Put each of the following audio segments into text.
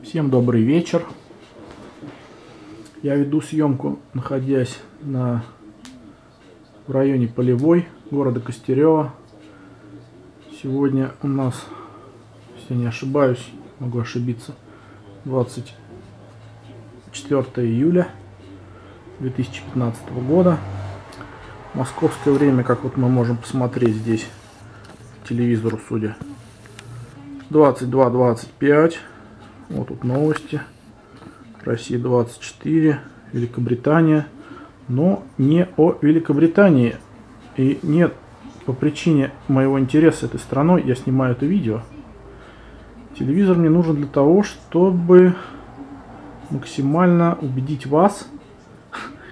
Всем добрый вечер. Я веду съемку, находясь в районе Полевой, города Костерево. Сегодня у нас, если не ошибаюсь, могу ошибиться, 24 июля 2015 года. Московское время, как вот мы можем посмотреть здесь по телевизору, судя, 22:25. Вот тут новости. Россия 24, Великобритания. Но не о Великобритании. И нет, по причине моего интереса этой страной я снимаю это видео. Телевизор мне нужен для того, чтобы максимально убедить вас,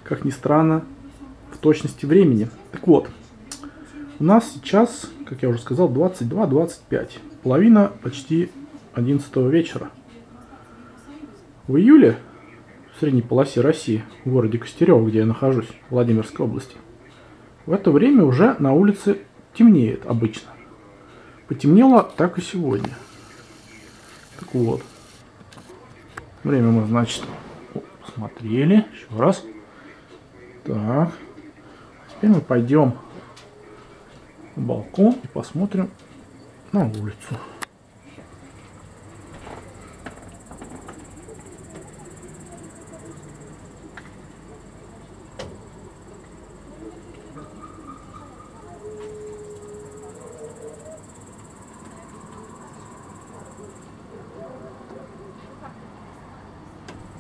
как ни странно, в точности времени. Так вот, у нас сейчас, как я уже сказал, 22:25. Половина почти 11 вечера. В июле в средней полосе России, в городе Костерево, где я нахожусь, Владимирской области, в это время уже на улице темнеет обычно. Потемнело так и сегодня. Так вот. Время мы, значит, посмотрели. Еще раз. Так. Теперь мы пойдем на балкон и посмотрим на улицу.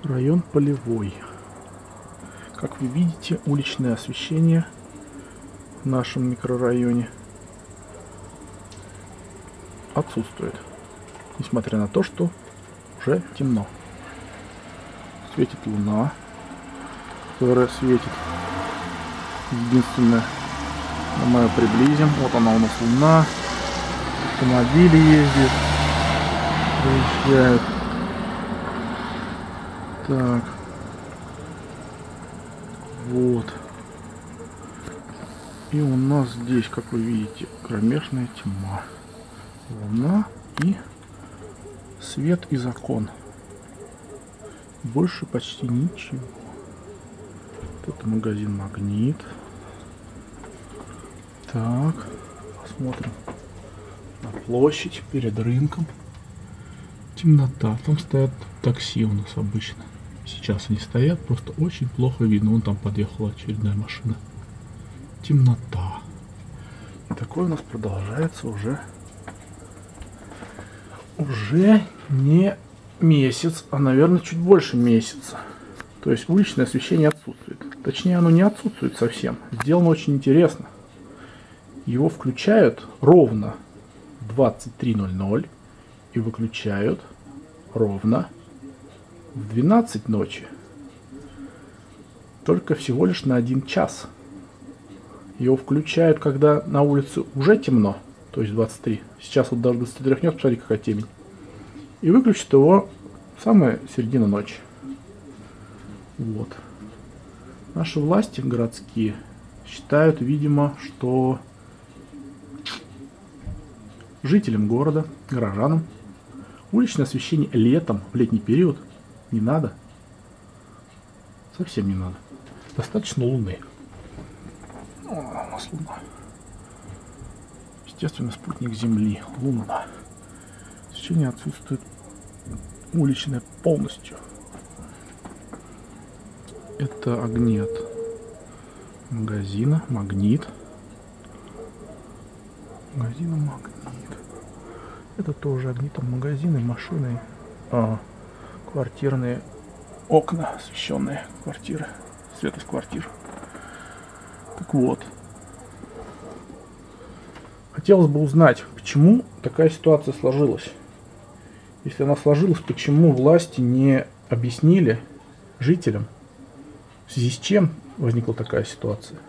Район Полевой. Как вы видите, уличное освещение в нашем микрорайоне отсутствует, несмотря на то, что уже темно. Светит луна, которая светит. Единственное, мы ее приблизим. Вот она у нас луна. Автомобили ездят, проезжают. Так, вот. И у нас здесь, как вы видите, кромешная тьма. Луна и свет из окон. Больше почти ничего. Тут магазин «Магнит». Так, посмотрим на площадь перед рынком. Темнота. Там стоят такси у нас обычно. Сейчас они стоят, просто очень плохо видно. Вон там подъехала очередная машина. Темнота. И такое у нас продолжается уже не месяц, а, наверное, чуть больше месяца. То есть уличное освещение отсутствует. Точнее, оно не отсутствует совсем. Сделано очень интересно. Его включают ровно в 23:00 и выключают ровно в 12 ночи. Только всего лишь на 1 час. Его включают, когда на улице уже темно, то есть 23. Сейчас вот даже 23 нет, посмотри, какая темень. И выключат его в самая середина ночи. Вот. Наши власти городские считают, видимо, что жителям города, горожанам, уличное освещение летом, в летний период, не надо. Совсем не надо. Достаточно луны. О, у нас луна. Естественно, спутник Земли. Луна. Освещение отсутствует уличное полностью. Это огни от магазина «Магнит». Магазина «Магнит». Это тоже огни, там магазины, машины, квартирные окна, освещенные квартиры, свет из квартир. Так вот. Хотелось бы узнать, почему такая ситуация сложилась. Если она сложилась, почему власти не объяснили жителям, в связи с чем возникла такая ситуация.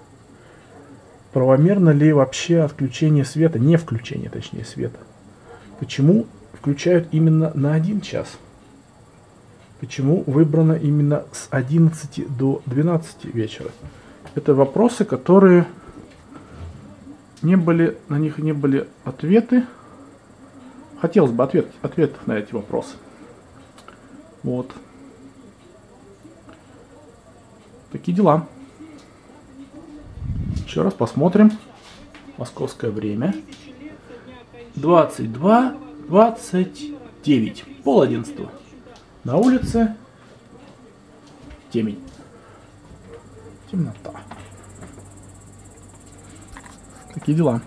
Правомерно ли вообще отключение света, не включение, точнее, света. Почему включают именно на 1 час? Почему выбрано именно с 11 до 12 вечера? Это вопросы, которые на них не были ответы. Хотелось бы ответов на эти вопросы. Вот. Такие дела. Еще раз посмотрим. Московское время. 22:29. 10:30. На улице темень. Темнота. Такие дела.